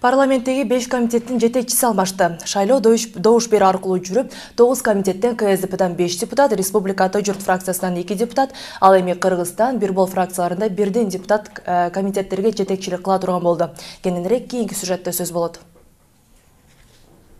Парламенттеги 5 комитеттин жетекчиси алмашты. Шайлоо добуш берүү аркылуу жүрүп, 9 комитеттен КСДПдан 5 депутат, Республика Ата журт фракциясынан 2 депутат, ал эми Кыргызстан, Бирбол фракцияларында бирден депутат комитеттерге жетекчилик кыла турган болду. Кененирээк кийинки сюжетте сөз болот.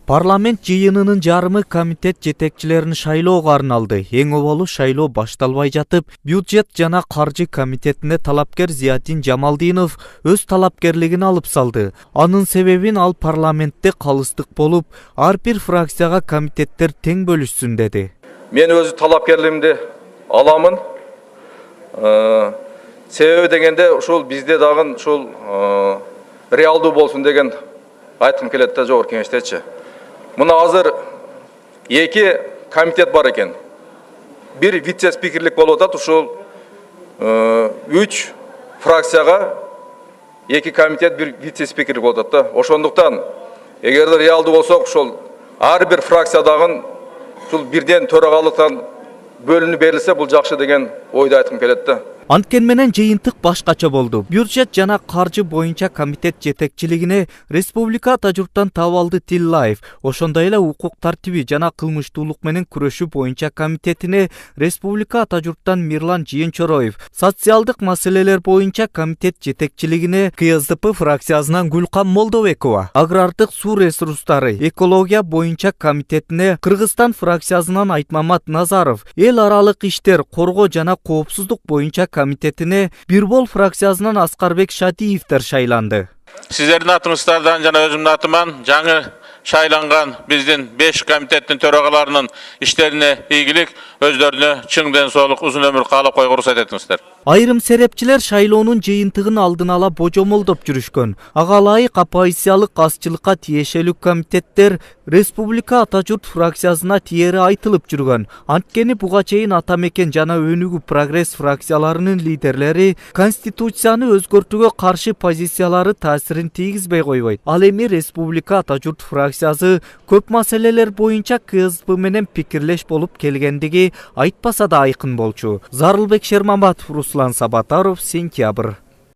Парламент жыйынынын жарымы комитет жетекчилерин шайлоого арналды. Эң оболу шайлоо башталбай жатып, бюджет жана каржы комитетине талапкер Зиятин Жамалдинов өз талапкерлигин алып салды. Анын себебин ал парламентте калыстык болуп, ар бир фракцияга комитеттер тең бөлүшсүн деди. Мен өз талапкерлигимди аламын. Себеби дегенде ушул бизде дагы ушул реалдуу болсун деген айткым келет да жогорку кеңештечи. Мына азыр 2 комитет бар экен. Бир вице-спикерлик болуп атат, ушул 3 фракцияга 2 комитет, бир вице-спикерлик болуп атат да. Ошондуктан эгерде реалдуу болсок, ушул ар бир фракциядагы ушул бирден төрагалыктан бөлүнүп берилсе, бул жакшы деген ойду айткым келет да. Анткени менен жыйынтык башкача болду. Бюджет жана каржы боюнча комитет жетекчилигине Республика Ата журттан Табалды Тиллаев, ошондой эле укук тартиби жана кылмыштуулук менен күрөшүү боюнча комитетине Республика Ата журттан Мирлан Жыйынчороев, социалдык маселелер боюнча комитет жетекчилигине КСДП фракциясынан Гүлкан Молдобекова, агрардык суу ресурстары, экология боюнча комитетине Кыргызстан фракциясынан Айтмамат Назаров, эл аралык иштер, коргоо жана коопсуздук боюнча комитетине Бирбол фракциясынан Аскарбек Шатиевтер шайланды. Сиздердин атыңыздардан жана өзүмдүн атыман жаңы шайланган биздин 5 комитеттин төрагаларынын иштерине ийгилик, өздөрүнө чың ден соолук, узун өмүр каалап койгула уруксат этиңиздер. Айрым серепчилер шайлоонун жыйынтыгын алдын ала божомолдоп жүрүшкөн. Ага ылайык оппозициялык азчылыкка тиешелүү комитеттер Республика Ата журт фракциясына тиери айтылып жүргөн. Анткени буга чейин Ата мекен жана Өнүгүү прогресс фракцияларынын лидерлери конституцияны өзгөртүүгө каршы позициялары таасирин тийгизбей койбойт. Ал эми Республика Ата журт фракциясы көп маселелер боюнча КСДП менен пикирлеш болуп келгендиги айтпаса да айкын болчу. Зарылбек Шермамбатов, Руслан Сабатаров, Сентябрь.